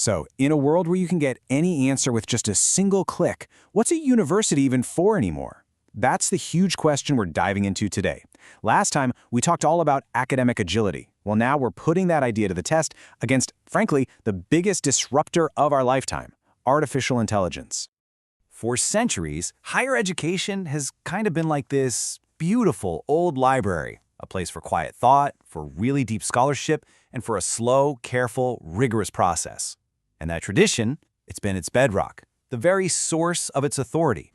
So, in a world where you can get any answer with just a single click, what's a university even for anymore? That's the huge question we're diving into today. Last time, we talked all about academic agility. Well, now we're putting that idea to the test against, frankly, the biggest disruptor of our lifetime, artificial intelligence. For centuries, higher education has kind of been like this beautiful old library, a place for quiet thought, for really deep scholarship, and for a slow, careful, rigorous process. And that tradition, it's been its bedrock, the very source of its authority.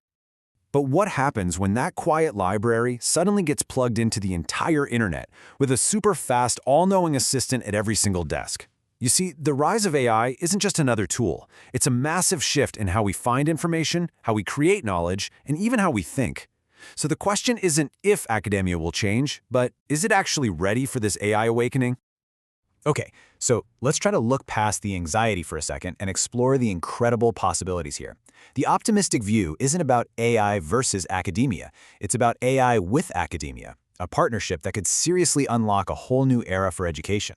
But what happens when that quiet library suddenly gets plugged into the entire internet with a super fast, all-knowing assistant at every single desk? You see, the rise of AI isn't just another tool. It's a massive shift in how we find information, how we create knowledge, and even how we think. So the question isn't if academia will change, but is it actually ready for this AI awakening? Okay, so let's try to look past the anxiety for a second and explore the incredible possibilities here. The optimistic view isn't about AI versus academia. It's about AI with academia, a partnership that could seriously unlock a whole new era for education.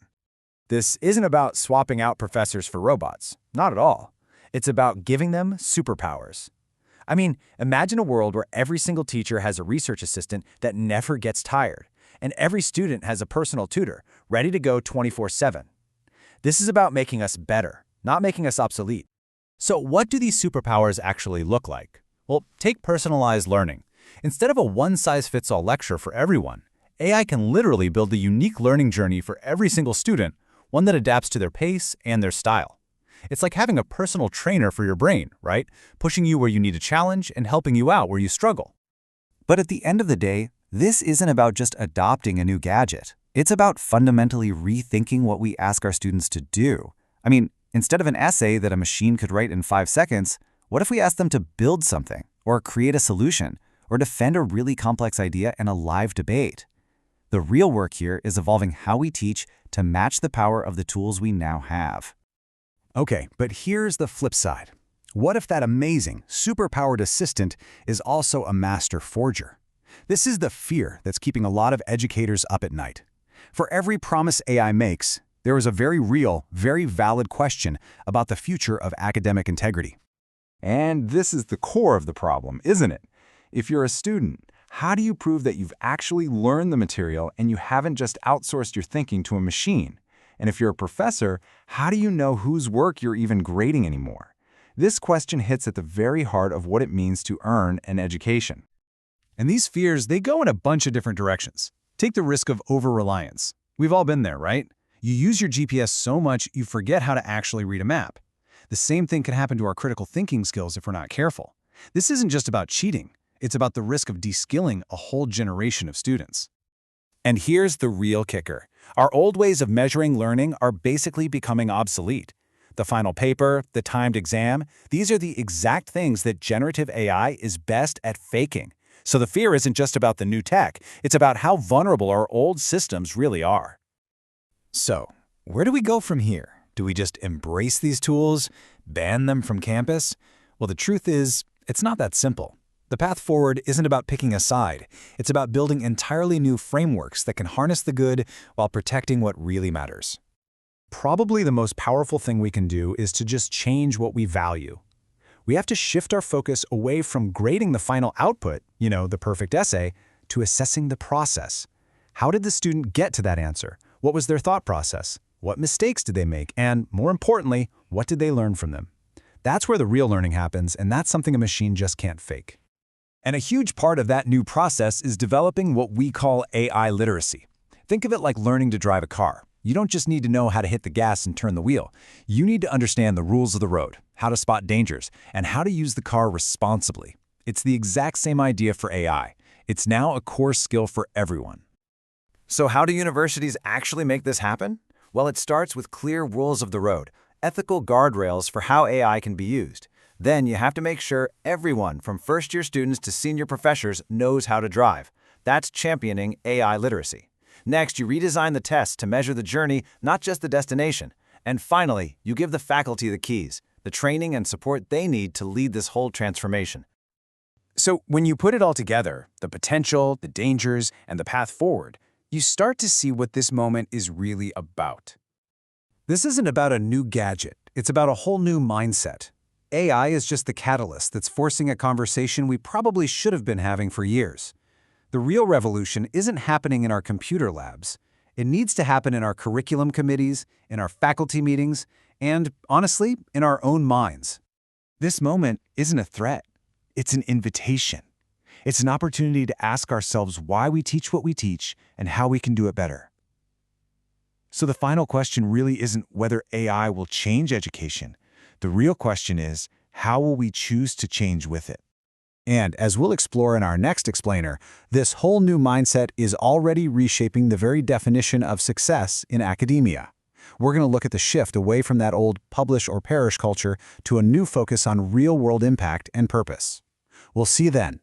This isn't about swapping out professors for robots. Not at all. It's about giving them superpowers. I mean, imagine a world where every single teacher has a research assistant that never gets tired, and every student has a personal tutor ready to go 24/7. This is about making us better, not making us obsolete. So what do these superpowers actually look like? Well, take personalized learning. Instead of a one-size-fits-all lecture for everyone, AI can literally build a unique learning journey for every single student, one that adapts to their pace and their style. It's like having a personal trainer for your brain, right? Pushing you where you need a challenge and helping you out where you struggle. But at the end of the day, this isn't about just adopting a new gadget. It's about fundamentally rethinking what we ask our students to do. I mean, instead of an essay that a machine could write in 5 seconds, what if we asked them to build something, or create a solution, or defend a really complex idea in a live debate? The real work here is evolving how we teach to match the power of the tools we now have. Okay, but here's the flip side. What if that amazing, superpowered assistant is also a master forger? This is the fear that's keeping a lot of educators up at night. For every promise AI makes, there is a very real, very valid question about the future of academic integrity. And this is the core of the problem, isn't it? If you're a student, how do you prove that you've actually learned the material and you haven't just outsourced your thinking to a machine? And if you're a professor, how do you know whose work you're even grading anymore? This question hits at the very heart of what it means to earn an education. And these fears, they go in a bunch of different directions. Take the risk of over-reliance. We've all been there, right? You use your GPS so much, you forget how to actually read a map. The same thing can happen to our critical thinking skills if we're not careful. This isn't just about cheating. It's about the risk of de-skilling a whole generation of students. And here's the real kicker. Our old ways of measuring learning are basically becoming obsolete. The final paper, the timed exam, these are the exact things that generative AI is best at faking. So the fear isn't just about the new tech, it's about how vulnerable our old systems really are. So, where do we go from here? Do we just embrace these tools, ban them from campus? Well, the truth is, it's not that simple. The path forward isn't about picking a side. It's about building entirely new frameworks that can harness the good while protecting what really matters. Probably the most powerful thing we can do is to just change what we value. We have to shift our focus away from grading the final output, the perfect essay, to assessing the process. How did the student get to that answer? What was their thought process? What mistakes did they make? And more importantly, what did they learn from them? That's where the real learning happens, and that's something a machine just can't fake. And a huge part of that new process is developing what we call AI literacy. Think of it like learning to drive a car. You don't just need to know how to hit the gas and turn the wheel. You need to understand the rules of the road, how to spot dangers, and how to use the car responsibly. It's the exact same idea for AI. It's now a core skill for everyone. So how do universities actually make this happen? Well, it starts with clear rules of the road, ethical guardrails for how AI can be used. Then you have to make sure everyone from first-year students to senior professors knows how to drive. That's championing AI literacy. Next, you redesign the tests to measure the journey, not just the destination. And finally, you give the faculty the keys, the training and support they need to lead this whole transformation. So when you put it all together, the potential, the dangers, and the path forward, you start to see what this moment is really about. This isn't about a new gadget. It's about a whole new mindset. AI is just the catalyst that's forcing a conversation we probably should have been having for years. The real revolution isn't happening in our computer labs. It needs to happen in our curriculum committees, in our faculty meetings, and, honestly, in our own minds. This moment isn't a threat. It's an invitation. It's an opportunity to ask ourselves why we teach what we teach and how we can do it better. So the final question really isn't whether AI will change education. The real question is, how will we choose to change with it? And as we'll explore in our next explainer, this whole new mindset is already reshaping the very definition of success in academia. We're going to look at the shift away from that old publish or perish culture to a new focus on real-world impact and purpose. We'll see you then.